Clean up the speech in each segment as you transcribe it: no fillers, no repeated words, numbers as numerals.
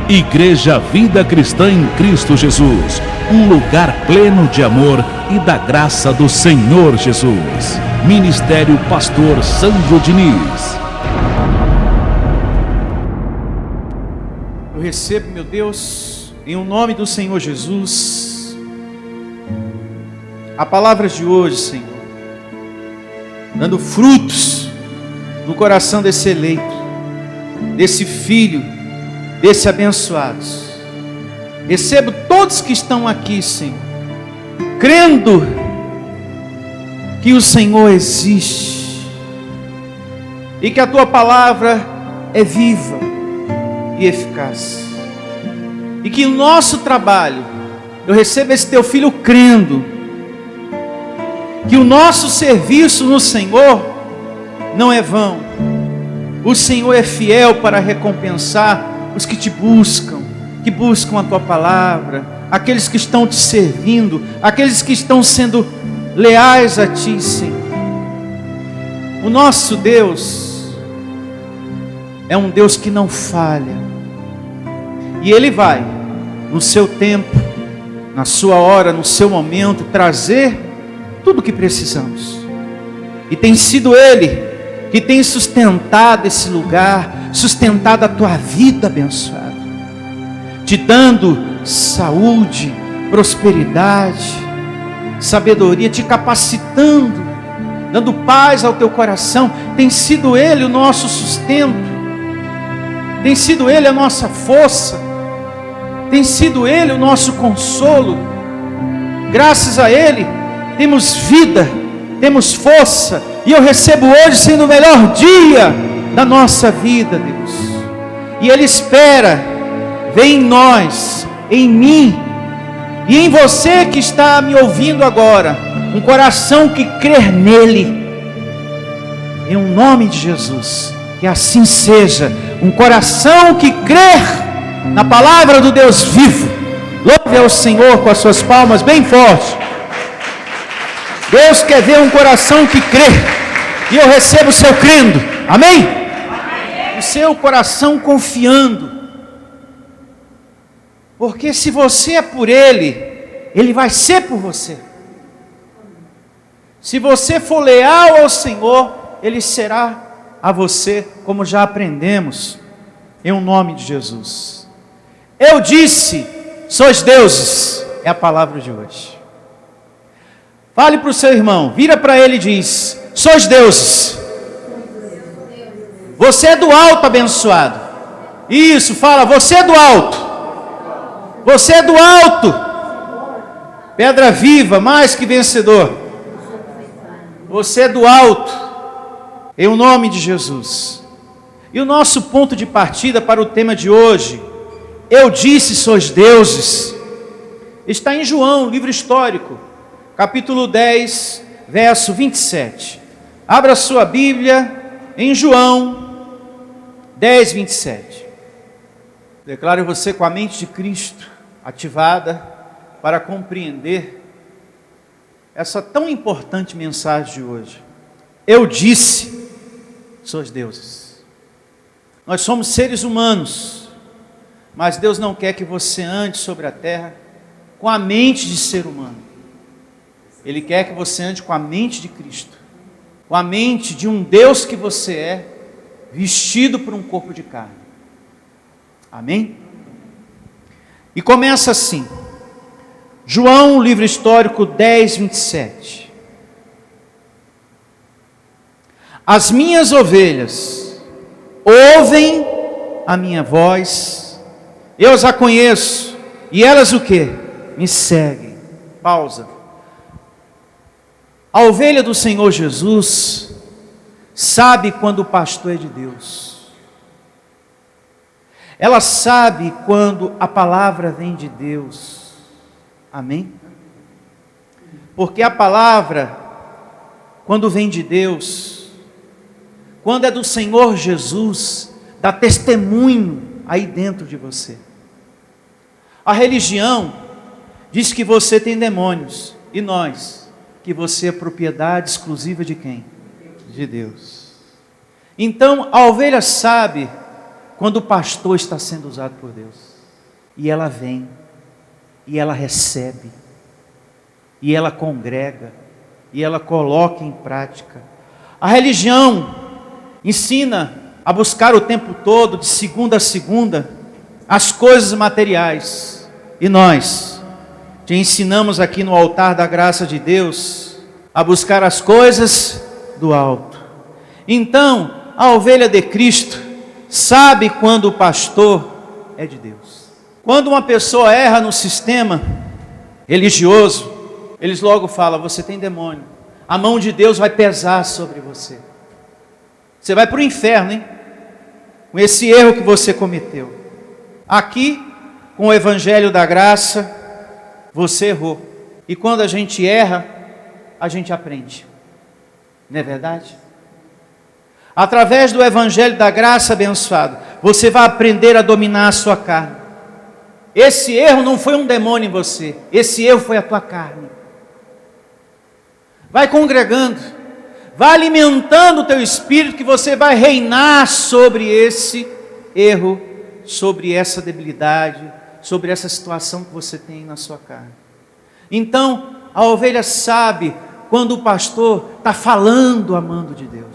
Igreja Vida Cristã em Cristo Jesus, um lugar pleno de amor e da graça do Senhor Jesus. Ministério Pastor Sandro Diniz. Eu recebo, meu Deus, em o nome do Senhor Jesus, a palavra de hoje, Senhor, dando frutos no coração desse eleito, desse filho, desse abençoados. Recebo todos que estão aqui, Senhor, crendo que o Senhor existe e que a Tua palavra é viva e eficaz, e que o nosso trabalho, eu recebo esse Teu Filho crendo que o nosso serviço no Senhor não é vão. O Senhor é fiel para recompensar os que te buscam, que buscam a Tua palavra, aqueles que estão te servindo, aqueles que estão sendo leais a Ti, Senhor. O nosso Deus é um Deus que não falha, e Ele vai, no seu tempo, na sua hora, no seu momento, trazer tudo o que precisamos. E tem sido Ele que tem sustentado esse lugar, sustentado a tua vida abençoada, te dando saúde, prosperidade, sabedoria, te capacitando, dando paz ao teu coração. Tem sido Ele o nosso sustento, tem sido Ele a nossa força, tem sido Ele o nosso consolo. Graças a Ele temos vida, temos força, e eu recebo hoje sendo o melhor dia da nossa vida, Deus. E Ele espera ver em nós, em mim e em você que está me ouvindo agora, um coração que crer nele. Em o nome de Jesus, que assim seja, um coração que crer na palavra do Deus vivo. Louve ao Senhor com as suas palmas bem fortes. Deus quer ver um coração que crê, e eu recebo o seu crendo, amém? O seu coração confiando, porque se você é por Ele, Ele vai ser por você. Se você for leal ao Senhor, Ele será a você, como já aprendemos, em o nome de Jesus. Eu disse, sois deuses, é a palavra de hoje. Fale para o seu irmão, vira para ele e diz, sois deuses. Você é do alto, abençoado. Isso, fala, você é do alto. Você é do alto. Pedra viva, mais que vencedor. Você é do alto. Em o nome de Jesus. E o nosso ponto de partida para o tema de hoje, eu disse, sois deuses, está em João, livro histórico, capítulo 10, verso 27. Abra sua Bíblia em João 10, 27. Declaro você com a mente de Cristo ativada para compreender essa tão importante mensagem de hoje. Eu disse, sois deuses. Nós somos seres humanos, mas Deus não quer que você ande sobre a terra com a mente de ser humano. Ele quer que você ande com a mente de Cristo, com a mente de um Deus que você é, vestido por um corpo de carne. Amém? E começa assim, João, livro histórico 10, 27. As minhas ovelhas ouvem a minha voz, eu as conheço, e elas o quê? Me seguem. Pausa. A ovelha do Senhor Jesus sabe quando o pastor é de Deus. Ela sabe quando a palavra vem de Deus. Amém? Porque a palavra, quando vem de Deus, quando é do Senhor Jesus, dá testemunho aí dentro de você. A religião diz que você tem demônios, e nós, que você é propriedade exclusiva de quem? De Deus. Então a ovelha sabe quando o pastor está sendo usado por Deus. E ela vem, e ela recebe, e ela congrega, e ela coloca em prática. A religião ensina a buscar o tempo todo, de segunda a segunda, as coisas materiais. E nós te ensinamos aqui no altar da graça de Deus a buscar as coisas do alto. Então, a ovelha de Cristo sabe quando o pastor é de Deus. Quando uma pessoa erra no sistema religioso, eles logo falam: você tem demônio, a mão de Deus vai pesar sobre você, você vai para o inferno, hein? Com esse erro que você cometeu. Aqui, com o evangelho da graça, você errou. E quando a gente erra, a gente aprende. Não é verdade? Através do evangelho da graça abençoado, você vai aprender a dominar a sua carne. Esse erro não foi um demônio em você, esse erro foi a tua carne. Vai congregando, vai alimentando o teu espírito, que você vai reinar sobre esse erro, sobre essa debilidade, sobre essa situação que você tem na sua carne. Então, a ovelha sabe quando o pastor está falando, amando de Deus.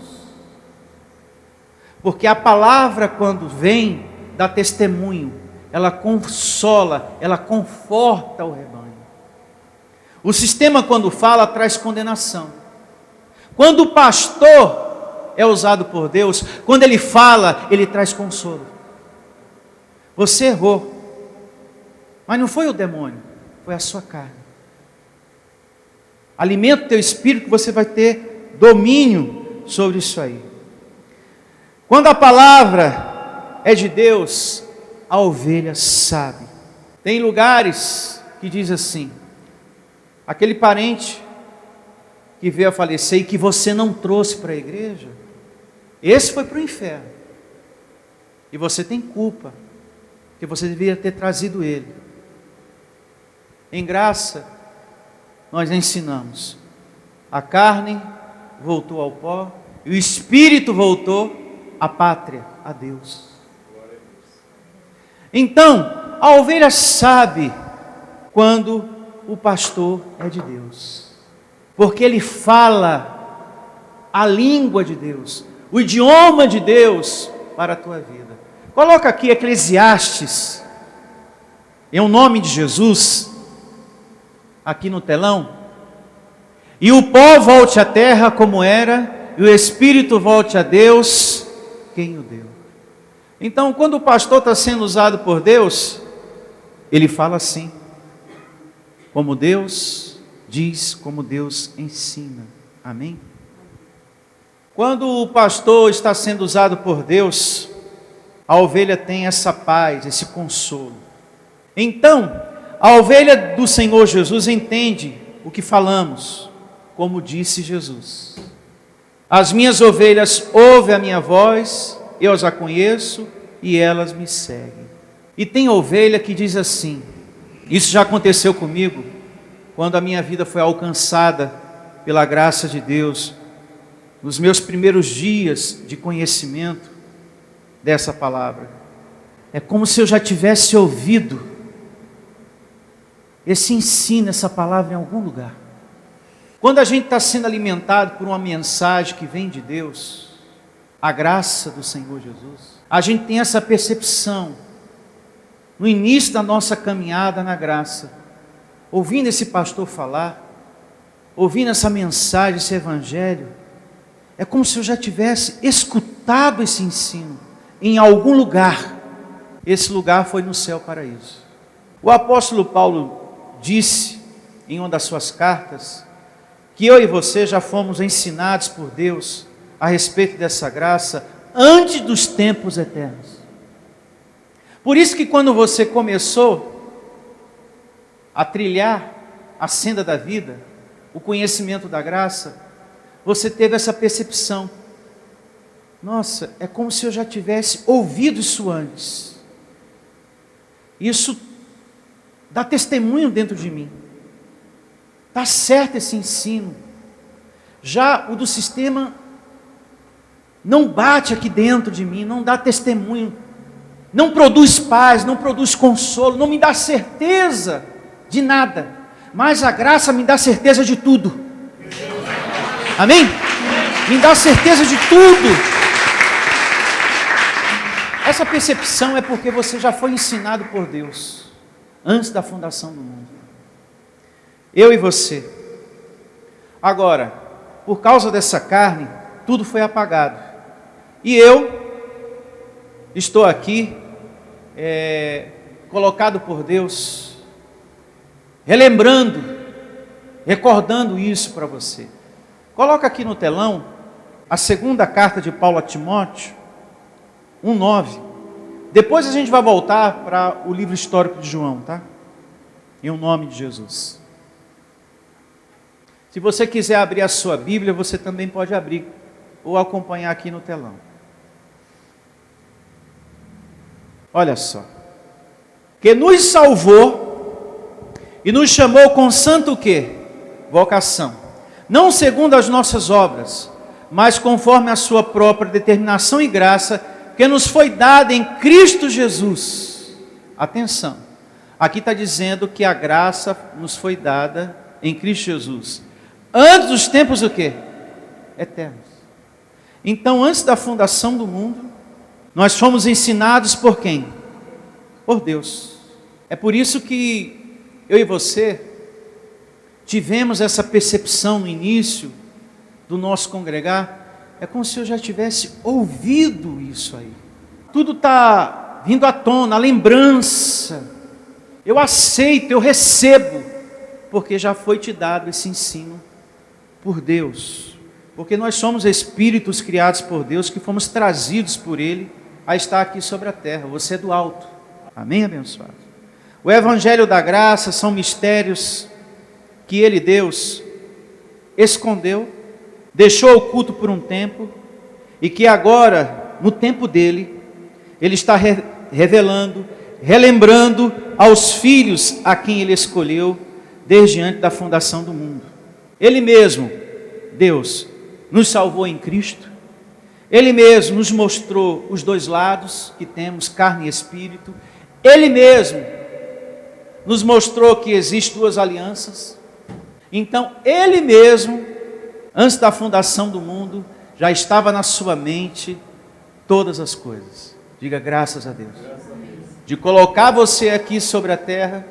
Porque a palavra, quando vem, dá testemunho, ela consola, ela conforta o rebanho. O sistema, quando fala, traz condenação. Quando o pastor é usado por Deus, quando ele fala, ele traz consolo. Você errou, mas não foi o demônio, foi a sua carne. Alimenta o teu espírito, que você vai ter domínio sobre isso aí. Quando a palavra é de Deus, a ovelha sabe. Tem lugares que diz assim: aquele parente que veio a falecer e que você não trouxe para a igreja, esse foi para o inferno. E você tem culpa, que você deveria ter trazido ele. Em graça, nós ensinamos: a carne voltou ao pó, e o espírito voltou à pátria, a Deus. Então, a ovelha sabe quando o pastor é de Deus, porque ele fala a língua de Deus, o idioma de Deus para a tua vida. Coloca aqui Eclesiastes, em o nome de Jesus, aqui no telão. E o pó volte à terra como era, e o espírito volte a Deus, quem o deu. Então, quando o pastor está sendo usado por Deus, ele fala assim, como Deus diz, como Deus ensina. Amém? Quando o pastor está sendo usado por Deus, a ovelha tem essa paz, esse consolo. Então, a ovelha do Senhor Jesus entende o que falamos, como disse Jesus: as minhas ovelhas ouvem a minha voz, eu as conheço e elas me seguem. E tem ovelha que diz assim, isso já aconteceu comigo, quando a minha vida foi alcançada pela graça de Deus, nos meus primeiros dias de conhecimento dessa palavra. É como se eu já tivesse ouvido esse ensino, essa palavra em algum lugar. Quando a gente está sendo alimentado por uma mensagem que vem de Deus, a graça do Senhor Jesus, a gente tem essa percepção, no início da nossa caminhada na graça, ouvindo esse pastor falar, ouvindo essa mensagem, esse evangelho, é como se eu já tivesse escutado esse ensino em algum lugar. Esse lugar foi no céu paraíso. O apóstolo Paulo disse em uma das suas cartas que eu e você já fomos ensinados por Deus a respeito dessa graça antes dos tempos eternos. Por isso que quando você começou a trilhar a senda da vida, o conhecimento da graça, você teve essa percepção: nossa, é como se eu já tivesse ouvido isso antes. Isso dá testemunho dentro de mim. Está certo esse ensino. Já o do sistema não bate aqui dentro de mim, não dá testemunho. não produz paz, não produz consolo, não me dá certeza de nada, mas a graça me dá certeza de tudo. Amém? Me dá certeza de tudo. Essa percepção é porque você já foi ensinado por Deus antes da fundação do mundo. Eu e você. Agora, por causa dessa carne, tudo foi apagado. E eu estou aqui, colocado por Deus, relembrando, recordando isso para você. Coloca aqui no telão a segunda carta de Paulo a Timóteo, 1:9. Depois a gente vai voltar para o livro histórico de João, tá? Em o nome de Jesus. Se você quiser abrir a sua Bíblia, você também pode abrir ou acompanhar aqui no telão. Olha só. Que nos salvou e nos chamou com santo o quê? Vocação. Não segundo as nossas obras, mas conforme a sua própria determinação e graça, que nos foi dada em Cristo Jesus. Atenção. Aqui está dizendo que a graça nos foi dada em Cristo Jesus. Antes dos tempos o quê? Eternos. Então, antes da fundação do mundo, nós fomos ensinados por quem? Por Deus. É por isso que eu e você tivemos essa percepção no início do nosso congregar. É como se eu já tivesse ouvido isso aí. Tudo está vindo à tona, a lembrança. Eu aceito, eu recebo, porque já foi te dado esse ensino por Deus. Porque nós somos espíritos criados por Deus, que fomos trazidos por Ele a estar aqui sobre a terra. Você é do alto. Amém, abençoado? O Evangelho da Graça são mistérios que Ele, Deus, escondeu, deixou oculto por um tempo, e que agora, no tempo dEle, Ele está revelando, relembrando aos filhos a quem Ele escolheu, desde antes da fundação do mundo. Ele mesmo, Deus, nos salvou em Cristo. Ele mesmo nos mostrou os dois lados que temos, carne e espírito. Ele mesmo nos mostrou que existem duas alianças. Então, Ele mesmo, antes da fundação do mundo, já estava na sua mente todas as coisas. Diga graças a Deus. De colocar você aqui sobre a terra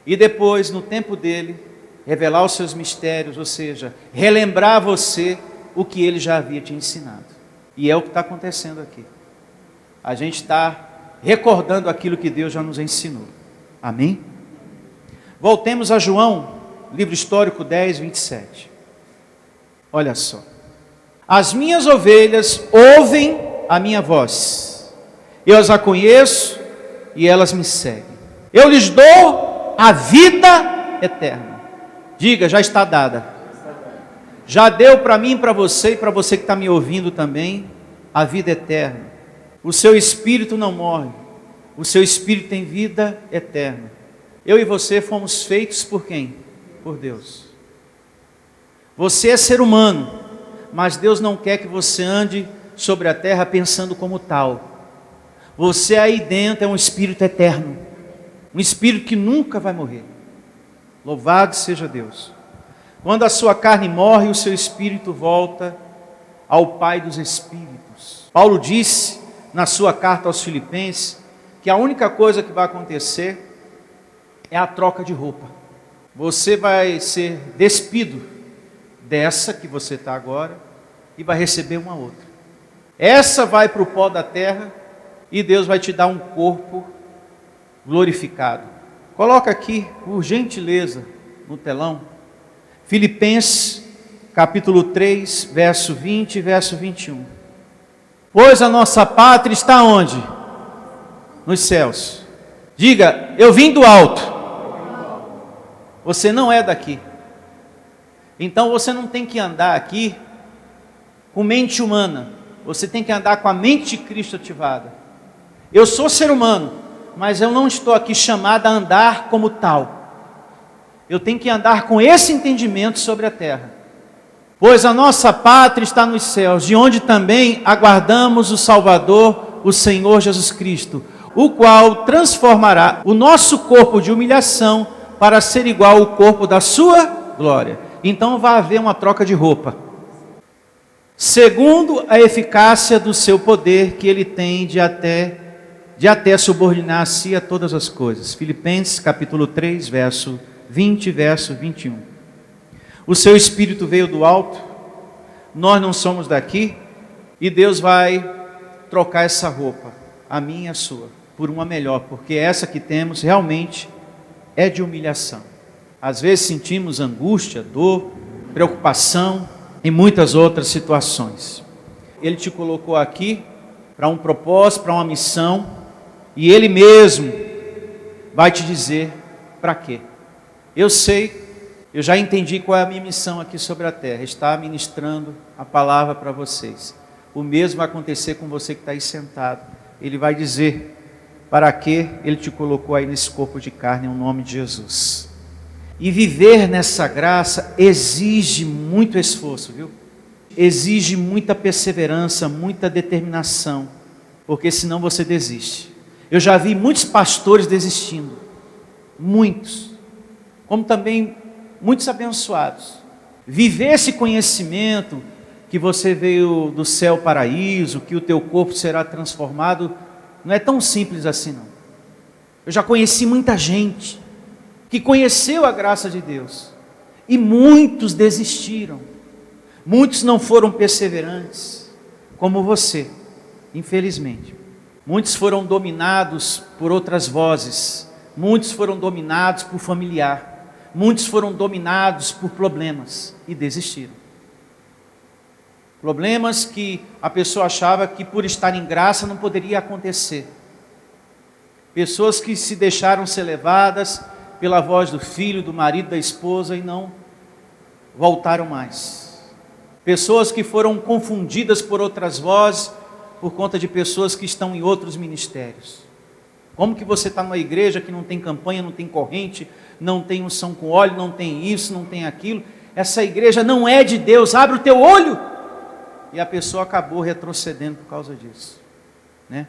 e depois, no tempo dEle, revelar os seus mistérios, ou seja, relembrar a você o que Ele já havia te ensinado. E é o que está acontecendo aqui. A gente está recordando aquilo que Deus já nos ensinou. Amém? Voltemos a João, livro histórico 10, 27. Olha só. As minhas ovelhas ouvem a minha voz. Eu as conheço e elas me seguem. Eu lhes dou a vida eterna. Diga, já está dada. Já deu para mim, para você e para você que está me ouvindo também, a vida eterna. O seu espírito não morre. O seu espírito tem vida eterna. Eu e você fomos feitos por quem? Por Deus. Você é ser humano, mas Deus não quer que você ande sobre a terra pensando como tal. Você aí dentro é um espírito eterno. Um espírito que nunca vai morrer. Louvado seja Deus. Quando a sua carne morre, o seu espírito volta ao Pai dos Espíritos. Paulo disse na sua carta aos Filipenses que a única coisa que vai acontecer é a troca de roupa. Você vai ser despido dessa que você está agora e vai receber uma outra. Essa vai para o pó da terra e Deus vai te dar um corpo glorificado. Coloca aqui, por gentileza, no telão, Filipenses, capítulo 3, verso 20 e verso 21. Pois a nossa pátria está onde? Nos céus. Diga, eu vim do alto. Você não é daqui. Então você não tem que andar aqui com mente humana. Você tem que andar com a mente de Cristo ativada. Eu sou ser humano, mas eu não estou aqui chamado a andar como tal. Eu tenho que andar com esse entendimento sobre a terra. Pois a nossa pátria está nos céus, de onde também aguardamos o Salvador, o Senhor Jesus Cristo, o qual transformará o nosso corpo de humilhação para ser igual ao corpo da sua glória. Então vai haver uma troca de roupa. Segundo a eficácia do seu poder, que ele tem de até subordinar a si a todas as coisas. Filipenses capítulo 3, verso 20, verso 21. O seu Espírito veio do alto, nós não somos daqui, e Deus vai trocar essa roupa, a minha e a sua, por uma melhor, porque essa que temos realmente é de humilhação. Às vezes sentimos angústia, dor, preocupação e muitas outras situações. Ele te colocou aqui para um propósito, para uma missão, e Ele mesmo vai te dizer para quê. Eu sei, eu já entendi qual é a minha missão aqui sobre a terra, estar ministrando a palavra para vocês. O mesmo vai acontecer com você que está aí sentado. Ele vai dizer para que Ele te colocou aí nesse corpo de carne, em nome de Jesus. E viver nessa graça exige muito esforço, viu? Exige muita perseverança, muita determinação, porque senão você desiste. Eu já vi muitos pastores desistindo, muitos, como também muitos abençoados. Viver esse conhecimento que você veio do céu ao paraíso, que o teu corpo será transformado, não é tão simples assim não. Eu já conheci muita gente que conheceu a graça de Deus e muitos desistiram, muitos não foram perseverantes, como você, infelizmente. Muitos foram dominados por outras vozes, muitos foram dominados por familiar, muitos foram dominados por problemas e desistiram. Problemas que a pessoa achava que por estar em graça não poderia acontecer. Pessoas que se deixaram ser levadas pela voz do filho, do marido, da esposa e não voltaram mais. Pessoas que foram confundidas por outras vozes por conta de pessoas que estão em outros ministérios. Como que você está numa igreja que não tem campanha, não tem corrente, não tem unção com óleo, não tem isso, não tem aquilo? Essa igreja não é de Deus, abre o teu olho! E a pessoa acabou retrocedendo por causa disso, né?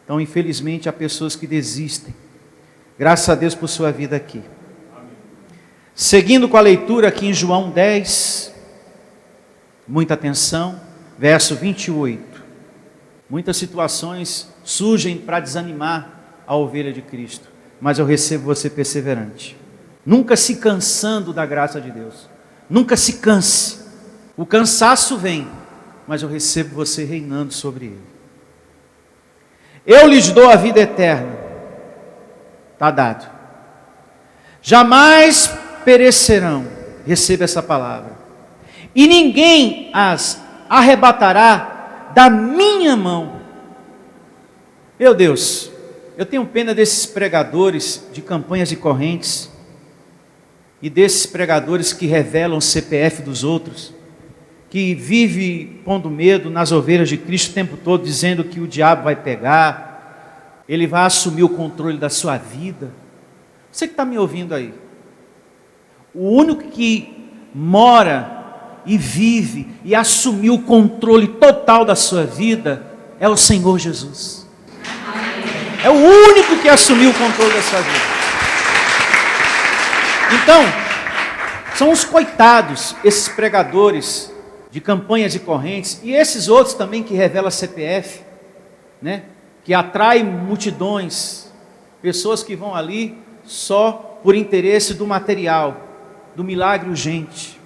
Então, infelizmente, há pessoas que desistem. Graças a Deus por sua vida aqui. Seguindo com a leitura aqui em João 10, muita atenção, verso 28. Muitas situações surgem para desanimar a ovelha de Cristo, mas eu recebo você perseverante, nunca se cansando da graça de Deus, nunca se canse. O cansaço vem, mas eu recebo você reinando sobre ele. Eu lhes dou a vida eterna, está dado, jamais perecerão, receba essa palavra, e ninguém as arrebatará da minha mão. Meu Deus, eu tenho pena desses pregadores de campanhas e correntes, e desses pregadores que revelam o CPF dos outros, que vive pondo medo nas ovelhas de Cristo o tempo todo, dizendo que o diabo vai pegar, ele vai assumir o controle da sua vida. Você que está me ouvindo aí, o único que mora e vive e assumiu o controle total da sua vida é o Senhor Jesus. É o único que assumiu o controle da sua vida. Então, são os coitados, esses pregadores de campanhas e correntes, e esses outros também que revelam CPF, né? Que atraem multidões, pessoas que vão ali só por interesse do material, do milagre urgente.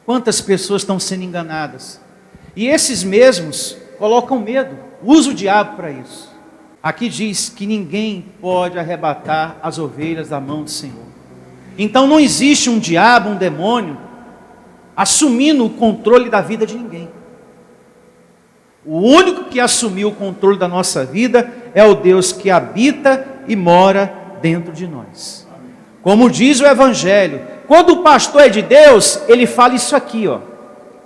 Quantas pessoas estão sendo enganadas? E esses mesmos colocam medo, usam o diabo para isso. Aqui diz que ninguém pode arrebatar as ovelhas da mão do Senhor. Então não existe um diabo, um demônio, assumindo o controle da vida de ninguém. O único que assumiu o controle da nossa vida é o Deus que habita e mora dentro de nós. Como diz o Evangelho, quando o pastor é de Deus, ele fala isso aqui, ó,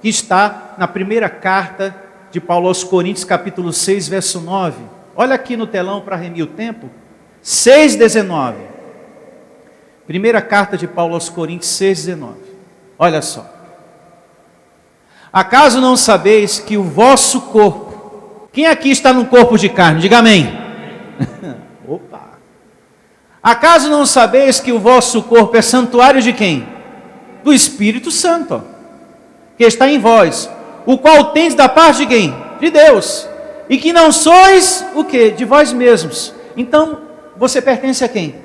que está na primeira carta de Paulo aos Coríntios, capítulo 6, verso 9. Olha aqui no telão para remir o tempo. 6,19. Primeira carta de Paulo aos Coríntios, 6,19. Olha só. Acaso não sabeis que o vosso corpo Quem aqui está no corpo de carne? Diga amém. Opa! Acaso não sabeis que o vosso corpo é santuário de quem? Do Espírito Santo, ó, que está em vós, o qual tendes da parte de quem? De Deus. E que não sois o quê? De vós mesmos. Então, você pertence a quem?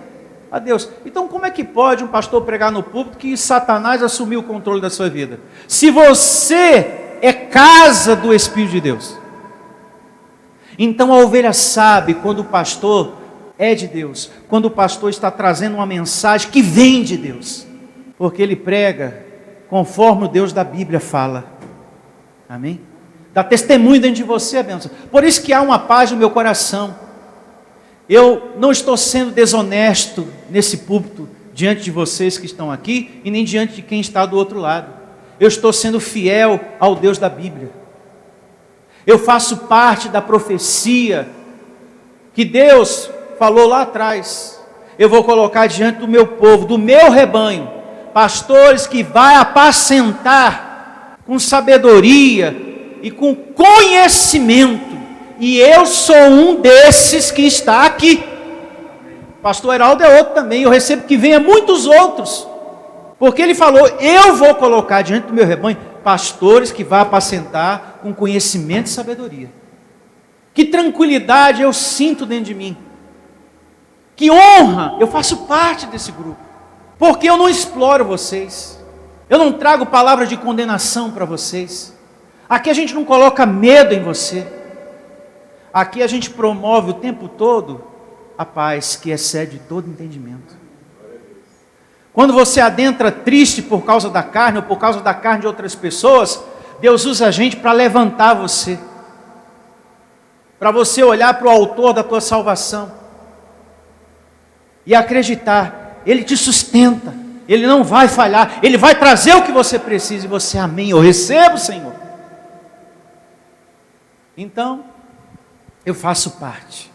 A Deus. Então, como é que pode um pastor pregar no púlpito que Satanás assumiu o controle da sua vida? Se você é casa do Espírito de Deus. Então, a ovelha sabe quando o pastor é de Deus, quando o pastor está trazendo uma mensagem que vem de Deus, porque ele prega conforme o Deus da Bíblia fala. Amém? Dá testemunho dentro de você, abençoa. Por isso que há uma paz no meu coração. Eu não estou sendo desonesto nesse púlpito diante de vocês que estão aqui e nem diante de quem está do outro lado. Eu estou sendo fiel ao Deus da Bíblia. Eu faço parte da profecia que Deus falou lá atrás. Eu vou colocar diante do meu povo, do meu rebanho, pastores que vai apacentar com sabedoria e com conhecimento. E eu sou um desses que está aqui. Pastor Heraldo é outro também. Eu recebo que venha muitos outros. Porque ele falou, eu vou colocar diante do meu rebanho pastores que vão apacentar com conhecimento e sabedoria. Que tranquilidade eu sinto dentro de mim. Que honra, eu faço parte desse grupo. Porque eu não exploro vocês. Eu não trago palavras de condenação para vocês. Aqui a gente não coloca medo em você. Aqui a gente promove o tempo todo a paz que excede todo entendimento. Quando você adentra triste por causa da carne ou por causa da carne de outras pessoas, Deus usa a gente para levantar você. Para você olhar para o autor da tua salvação e acreditar, Ele te sustenta, Ele não vai falhar, Ele vai trazer o que você precisa e você, amém, eu recebo, Senhor. Então, eu faço parte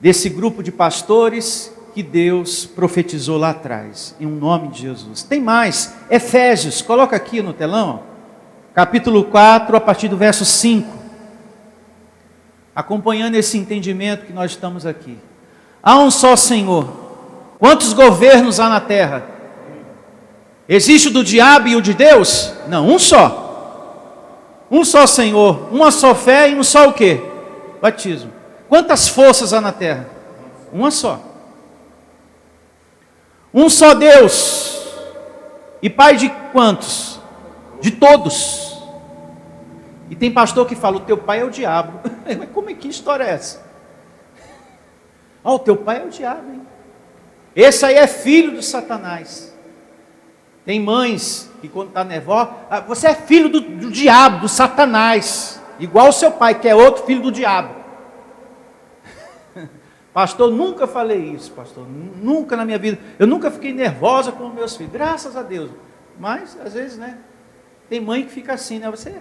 desse grupo de pastores que Deus profetizou lá atrás, em nome de Jesus. Tem mais, Efésios, coloca aqui no telão, capítulo 4, a partir do verso 5, acompanhando esse entendimento que nós estamos aqui. Há um só Senhor. Quantos governos há na terra? Existe o do diabo e o de Deus? Não, um só. Um só Senhor, uma só fé e um só o quê? Batismo. Quantas forças há na terra? Uma só. Um só Deus. E Pai de quantos? De todos. E tem pastor que fala, o teu pai é o diabo. Mas como é que história é essa? O teu pai é o diabo, hein? Esse aí é filho do Satanás. Tem mães que quando está nervosa, você é filho do diabo, do Satanás, igual o seu pai, que é outro filho do diabo. Pastor, nunca falei isso, pastor, nunca na minha vida, eu nunca fiquei nervosa com meus filhos, graças a Deus, mas às vezes, né, tem mãe que fica assim, né, você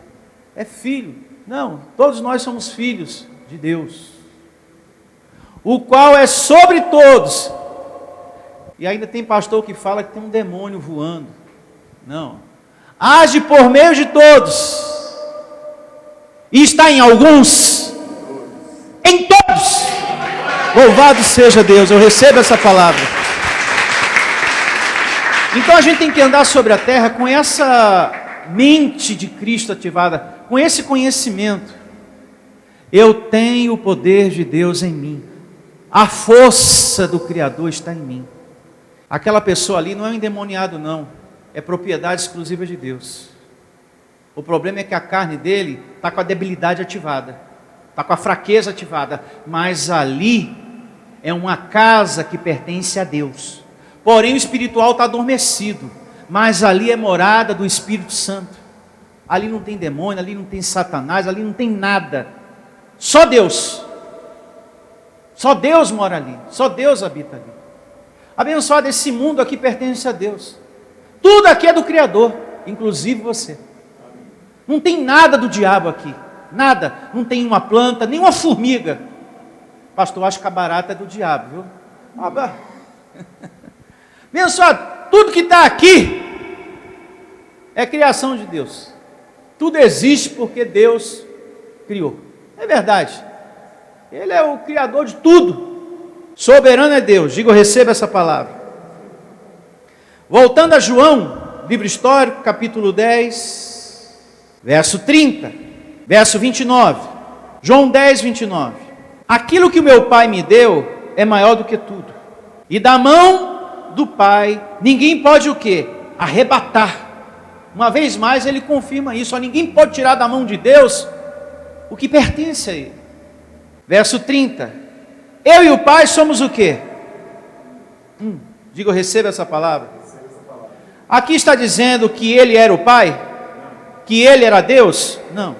é filho, não, todos nós somos filhos de Deus, o qual é sobre todos. E ainda tem pastor que fala que tem um demônio voando. Não. Age por meio de todos. E está em alguns. Em todos. Louvado seja Deus. Eu recebo essa palavra. Então a gente tem que andar sobre a terra com essa mente de Cristo ativada. Com esse conhecimento. Eu tenho o poder de Deus em mim. A força do Criador está em mim. Aquela pessoa ali não é um endemoniado não, é propriedade exclusiva de Deus. O problema é que a carne dele está com a debilidade ativada, está com a fraqueza ativada, mas ali é uma casa que pertence a Deus. Porém o espiritual está adormecido, mas ali é morada do Espírito Santo. Ali não tem demônio, ali não tem Satanás, ali não tem nada. Só Deus. Só Deus mora ali, só Deus habita ali. Abençoado, esse mundo aqui pertence a Deus. Tudo aqui é do Criador, inclusive você. Não tem nada do diabo aqui. Nada. Não tem uma planta, nem uma formiga. Pastor, acho que a barata é do diabo, viu? Abençoado, tudo que está aqui é criação de Deus. Tudo existe porque Deus criou. É verdade. Ele é o criador de tudo. Soberano é Deus. Digo, receba essa palavra. Voltando a João, livro histórico, capítulo 10, verso 30, verso 29. João 10, 29. Aquilo que o meu Pai me deu é maior do que tudo. E da mão do Pai, ninguém pode o quê? Arrebatar. Uma vez mais ele confirma isso. Ninguém pode tirar da mão de Deus o que pertence a Ele. Verso 30. Eu e o Pai somos o quê? Digo, receba essa palavra. Aqui está dizendo que Ele era o Pai? Que Ele era Deus? Não.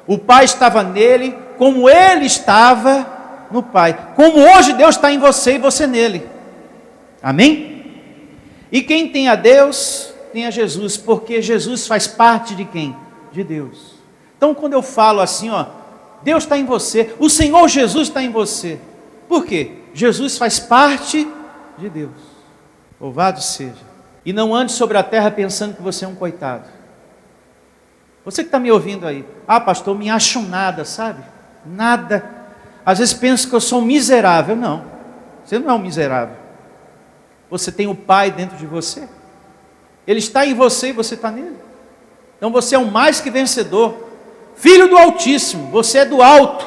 O Pai estava nele como Ele estava no Pai. Como hoje Deus está em você e você nele. Amém? E quem tem a Deus, tem a Jesus. Porque Jesus faz parte de quem? De Deus. Então quando eu falo assim, Deus está em você. O Senhor Jesus está em você. Por quê? Jesus faz parte de Deus. Louvado seja. E não ande sobre a terra pensando que você é um coitado. Você que está me ouvindo aí. Pastor, me acho nada, sabe? Nada. Às vezes penso que eu sou um miserável. Não, você não é um miserável. Você tem o Pai dentro de você. Ele está em você e você está nele. Então você é um mais que vencedor. Filho do Altíssimo, você é do alto.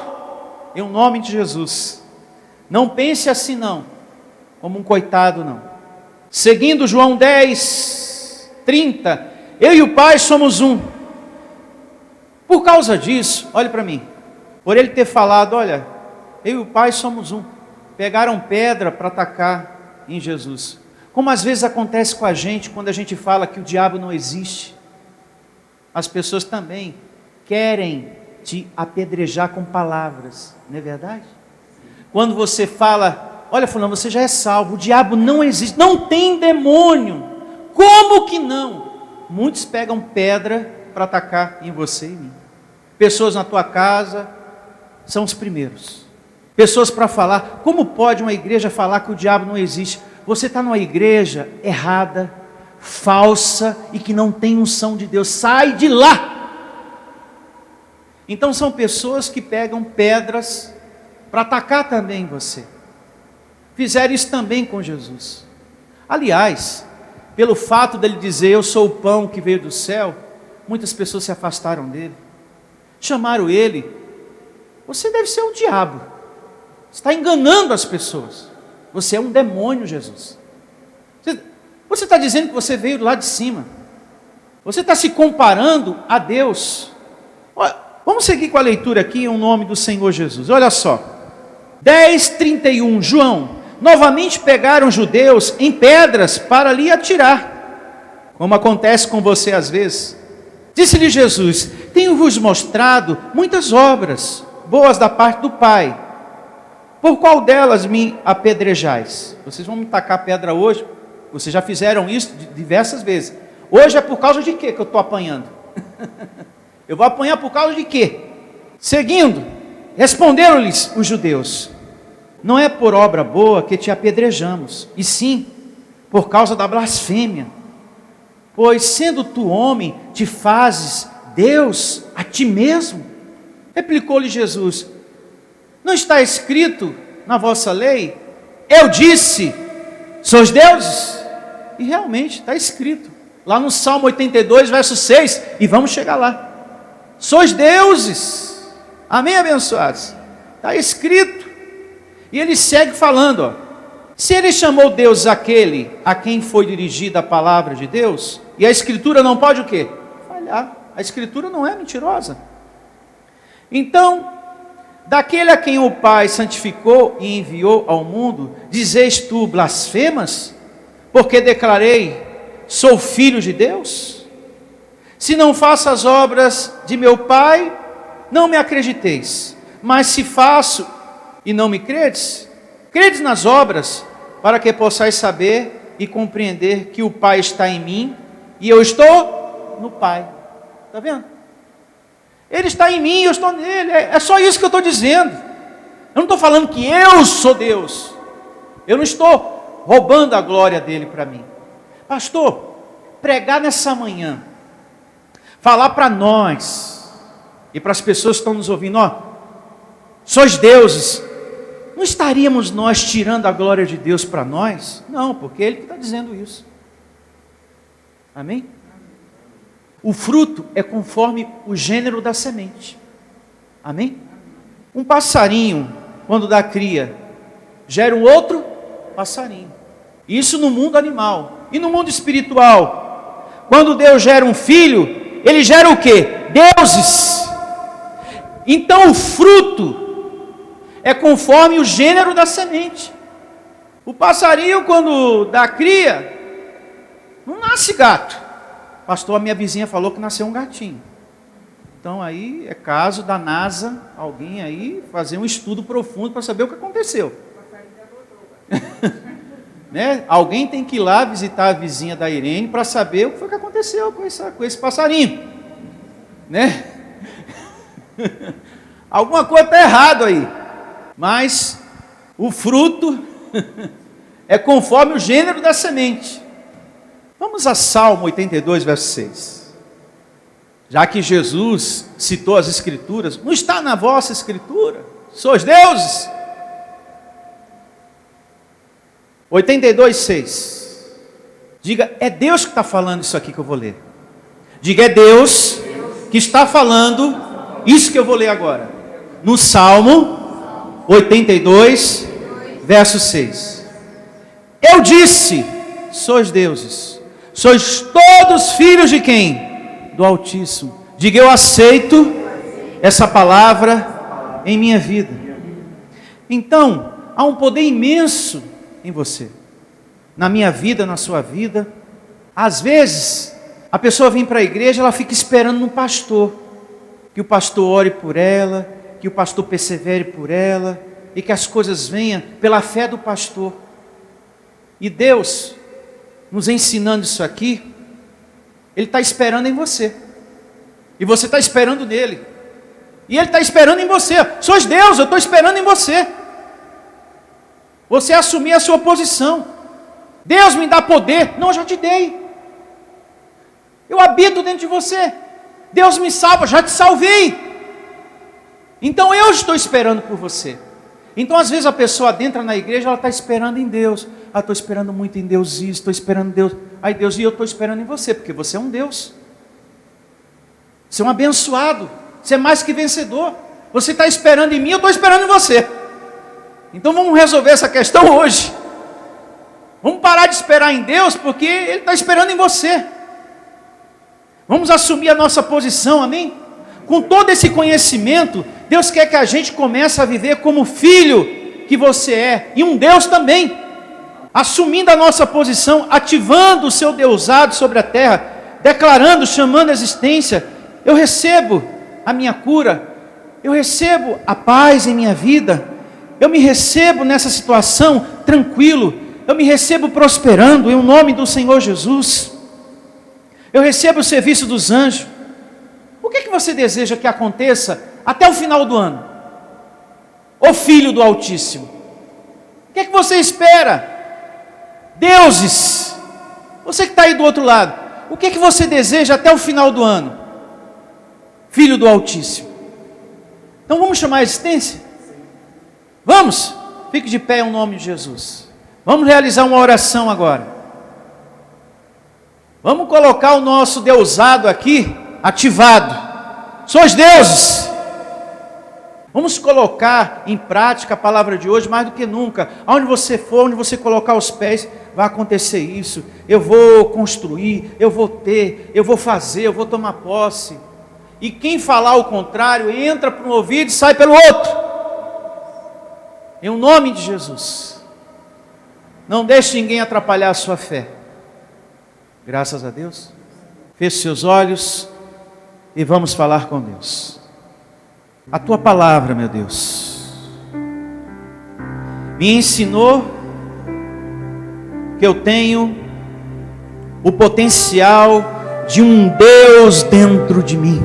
Em nome de Jesus. Não pense assim não, como um coitado não. Seguindo João 10, 30. Eu e o Pai somos um. Por causa disso, olhe para mim. Por ele ter falado, olha, eu e o Pai somos um. Pegaram pedra para atacar em Jesus. Como às vezes acontece com a gente, quando a gente fala que o diabo não existe. As pessoas também querem te apedrejar com palavras, não é verdade? Quando você fala, olha fulano, você já é salvo, o diabo não existe, não tem demônio. Como que não? Muitos pegam pedra para atacar em você e em mim. Pessoas na tua casa são os primeiros. Pessoas para falar, como pode uma igreja falar que o diabo não existe? Você está numa igreja errada, falsa e que não tem unção de Deus. Sai de lá! Então são pessoas que pegam pedras para atacar também você. Fizeram isso também com Jesus. Aliás, pelo fato dele dizer, eu sou o pão que veio do céu, muitas pessoas se afastaram dele. Chamaram ele, você deve ser um diabo. Você está enganando as pessoas. Você é um demônio, Jesus. Você está dizendo que você veio lá de cima. Você está se comparando a Deus. Vamos seguir com a leitura aqui em nome do Senhor Jesus. Olha só. 10:31, João. Novamente pegaram judeus em pedras para lhe atirar. Como acontece com você às vezes. Disse-lhe Jesus, tenho-vos mostrado muitas obras boas da parte do Pai. Por qual delas me apedrejais? Vocês vão me tacar pedra hoje? Vocês já fizeram isso diversas vezes. Hoje é por causa de quê que eu estou apanhando? Eu vou apanhar por causa de quê? Seguindo, responderam-lhes os judeus, não é por obra boa que te apedrejamos, e sim por causa da blasfêmia. Pois sendo tu homem, te fazes Deus a ti mesmo. Replicou-lhe Jesus, não está escrito na vossa lei? Eu disse, sois deuses? E realmente está escrito, lá no Salmo 82, verso 6, e vamos chegar lá. Sois deuses, amém, abençoados? Está escrito, e ele segue falando, se ele chamou Deus aquele a quem foi dirigida a palavra de Deus, e a Escritura não pode o quê? Falhar, a Escritura não é mentirosa. Então, daquele a quem o Pai santificou e enviou ao mundo, dizes tu blasfemas? Porque declarei, sou filho de Deus? Se não faço as obras de meu Pai, não me acrediteis. Mas se faço e não me credes, credes nas obras, para que possais saber e compreender que o Pai está em mim e eu estou no Pai. Está vendo? Ele está em mim e eu estou nele. É só isso que eu estou dizendo. Eu não estou falando que eu sou Deus. Eu não estou roubando a glória dele para mim. Pastor, pregar nessa manhã, falar para nós, e para as pessoas que estão nos ouvindo, sois deuses, não estaríamos nós tirando a glória de Deus para nós? Não, porque Ele que está dizendo isso. Amém? O fruto é conforme o gênero da semente. Amém? Um passarinho, quando dá cria, gera um outro passarinho. Isso no mundo animal. E no mundo espiritual, quando Deus gera um filho, Ele gera o quê? Deuses. Então o fruto é conforme o gênero da semente. O passarinho, quando dá cria, não nasce gato. Pastor, a minha vizinha falou que nasceu um gatinho. Então aí é caso da NASA, alguém aí fazer um estudo profundo para saber o que aconteceu. Né? Alguém tem que ir lá visitar a vizinha da Irene para saber o que foi que aconteceu com esse passarinho. Né? Alguma coisa está errado aí. Mas o fruto é conforme o gênero da semente. Vamos a Salmo 82, verso 6. Já que Jesus citou as Escrituras, não está na vossa Escritura? Sois deuses? 82, 6. Diga, é Deus que está falando isso aqui que eu vou ler. Diga, é Deus que está falando isso que eu vou ler agora. No Salmo 82, verso 6. Eu disse, sois deuses, sois todos filhos de quem? Do Altíssimo. Diga, eu aceito essa palavra em minha vida. Então, há um poder imenso em você, na minha vida, na sua vida. Às vezes, a pessoa vem para a igreja, ela fica esperando no pastor, que o pastor ore por ela, que o pastor persevere por ela, e que as coisas venham pela fé do pastor. E Deus, nos ensinando isso aqui, Ele está esperando em você, e você está esperando nele, e Ele está esperando em você. Sois Deus, eu estou esperando em você. Você assumir a sua posição. Deus me dá poder. Não, eu já te dei. Eu habito dentro de você. Deus me salva, já te salvei. Então eu estou esperando por você. Então às vezes a pessoa entra na igreja, ela está esperando em Deus. Estou esperando muito em Deus isso, estou esperando em Deus. Aí Deus, e eu estou esperando em você, porque você é um Deus. Você é um abençoado. Você é mais que vencedor. Você está esperando em mim, eu estou esperando em você. Então vamos resolver essa questão hoje. Vamos parar de esperar em Deus, porque Ele está esperando em você. Vamos assumir a nossa posição, amém? Com todo esse conhecimento, Deus quer que a gente comece a viver como filho que você é, e um Deus também. Assumindo a nossa posição, ativando o seu deusado sobre a terra, declarando, chamando a existência. Eu recebo a minha cura, eu recebo a paz em minha vida, eu me recebo nessa situação tranquilo, eu me recebo prosperando em nome do Senhor Jesus. Eu recebo o serviço dos anjos. O que você deseja que aconteça até o final do ano? Ô Filho do Altíssimo, o que você espera? Deuses, você que está aí do outro lado, o que você deseja até o final do ano? Filho do Altíssimo. Então vamos chamar a existência? Vamos? Fique de pé em nome de Jesus. Vamos realizar uma oração agora. Vamos colocar o nosso deusado aqui, ativado. Sois deuses. Vamos colocar em prática a palavra de hoje mais do que nunca. Aonde você for, onde você colocar os pés, vai acontecer isso. Eu vou construir, eu vou ter, eu vou fazer, eu vou tomar posse. E quem falar o contrário, entra por um ouvido e sai pelo outro. Em nome de Jesus. Não deixe ninguém atrapalhar a sua fé. Graças a Deus. Feche seus olhos e vamos falar com Deus. A tua palavra, meu Deus, me ensinou que eu tenho o potencial de um Deus dentro de mim.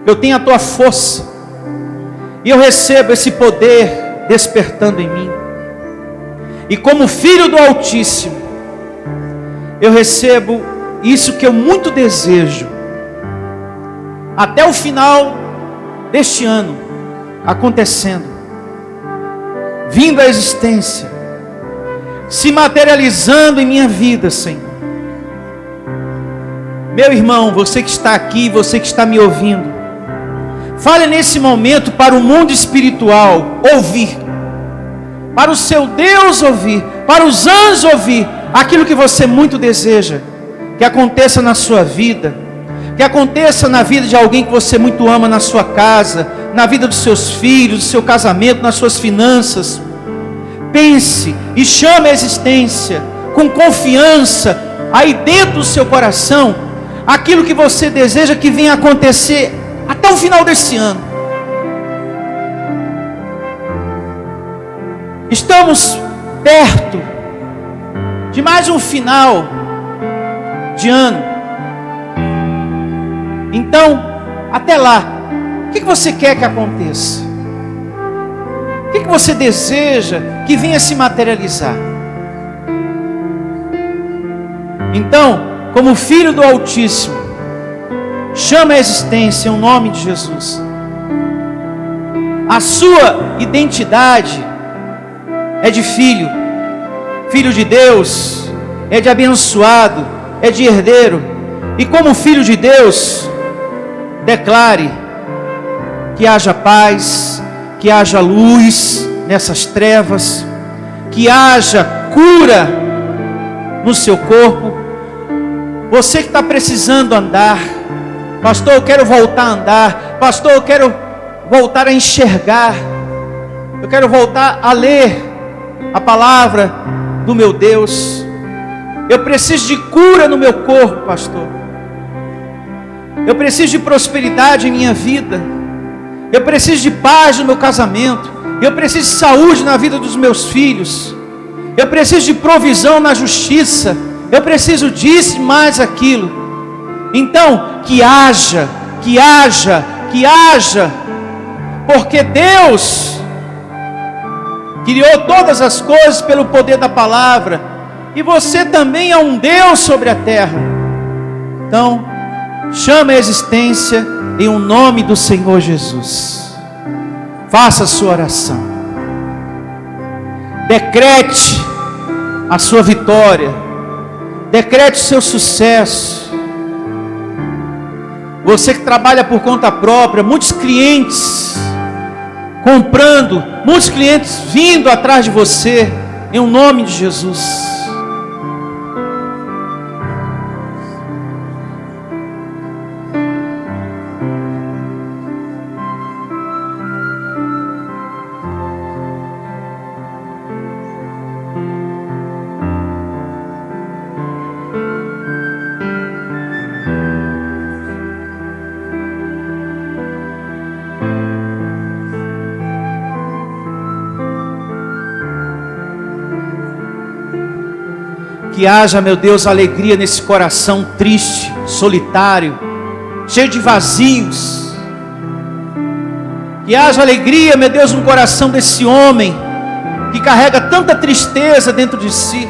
Eu tenho a tua força e eu recebo esse poder despertando em mim. E como filho do Altíssimo, eu recebo isso que eu muito desejo, até o final deste ano acontecendo, vindo à existência, se materializando em minha vida, Senhor. Meu irmão, você que está aqui, você que está me ouvindo, fale nesse momento para o mundo espiritual ouvir, para o seu Deus ouvir, para os anjos ouvir aquilo que você muito deseja que aconteça na sua vida, que aconteça na vida de alguém que você muito ama, na sua casa, na vida dos seus filhos, do seu casamento, nas suas finanças. Pense e chame a existência com confiança aí dentro do seu coração aquilo que você deseja que venha acontecer até o final desse ano. Estamos perto de mais um final de ano. Então, até lá, o que você quer que aconteça? O que você deseja que venha se materializar? Então, como filho do Altíssimo, chama a existência o nome de Jesus. A sua identidade é de filho, filho de Deus, é de abençoado, é de herdeiro. E como filho de Deus, declare que haja paz, que haja luz nessas trevas, que haja cura no seu corpo. Você que está precisando andar, pastor, eu quero voltar a andar, pastor, eu quero voltar a enxergar, eu quero voltar a ler a palavra do meu Deus, eu preciso de cura no meu corpo, pastor, eu preciso de prosperidade em minha vida, eu preciso de paz no meu casamento, eu preciso de saúde na vida dos meus filhos, eu preciso de provisão na justiça, eu preciso disso e mais aquilo. Então, que haja, porque Deus criou todas as coisas pelo poder da palavra, e você também é um Deus sobre a terra. Então, chame a existência em o nome do Senhor Jesus. Faça a sua oração. Decrete a sua vitória. Decrete o seu sucesso. Você que trabalha por conta própria, muitos clientes comprando, muitos clientes vindo atrás de você, em o nome de Jesus. Que haja, meu Deus, alegria nesse coração triste, solitário, cheio de vazios. Que haja alegria, meu Deus, no coração desse homem que carrega tanta tristeza dentro de si.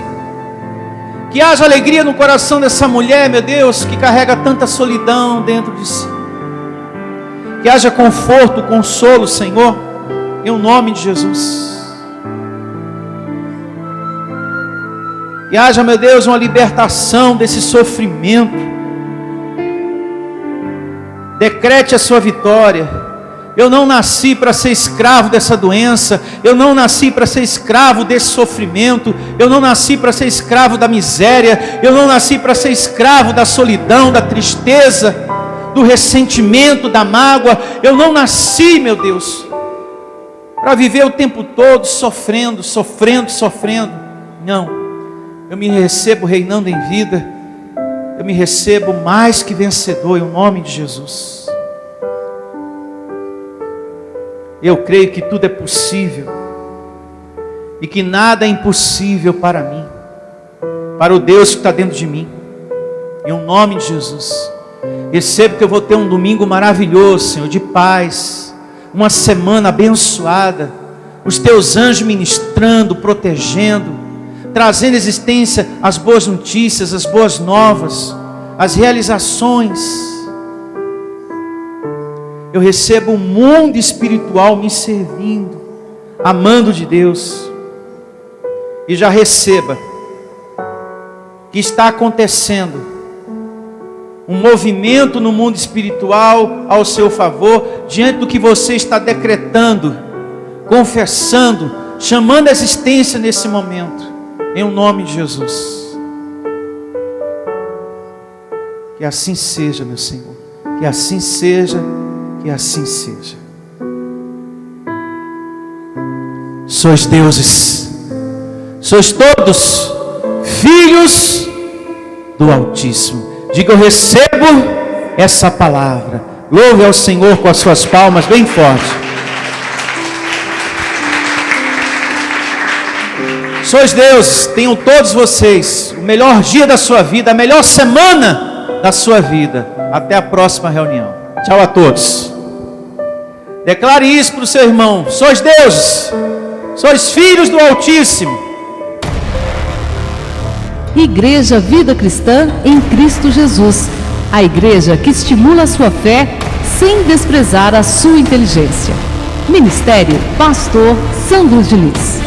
Que haja alegria no coração dessa mulher, meu Deus, que carrega tanta solidão dentro de si. Que haja conforto, consolo, Senhor, em o nome de Jesus. Que haja, meu Deus, uma libertação desse sofrimento. Decrete a sua vitória. Eu não nasci para ser escravo dessa doença. Eu não nasci para ser escravo desse sofrimento. Eu não nasci para ser escravo da miséria. Eu não nasci para ser escravo da solidão, da tristeza, do ressentimento, da mágoa. Eu não nasci, meu Deus, para viver o tempo todo sofrendo. Não. Eu me recebo reinando em vida. Eu me recebo mais que vencedor em nome de Jesus. Eu creio que tudo é possível e que nada é impossível para mim, para o Deus que está dentro de mim. Em nome de Jesus. Recebo que eu vou ter um domingo maravilhoso, Senhor, de paz, uma semana abençoada, os teus anjos ministrando, protegendo, trazendo à existência as boas notícias, as boas novas, as realizações. Eu recebo o mundo espiritual me servindo, amando de Deus. E já receba que está acontecendo um movimento no mundo espiritual ao seu favor, diante do que você está decretando, confessando, chamando a existência nesse momento, em o nome de Jesus. Que assim seja, meu Senhor, que assim seja, que assim seja. Sois deuses, sois todos filhos do Altíssimo. Diga: eu recebo essa palavra. Louve ao Senhor com as suas palmas bem forte. Sois deuses, tenham todos vocês o melhor dia da sua vida, a melhor semana da sua vida. Até a próxima reunião. Tchau a todos. Declare isso para o seu irmão: sois deuses, sois filhos do Altíssimo. Igreja Vida Cristã em Cristo Jesus. A igreja que estimula a sua fé sem desprezar a sua inteligência. Ministério Pastor Sandro Diniz.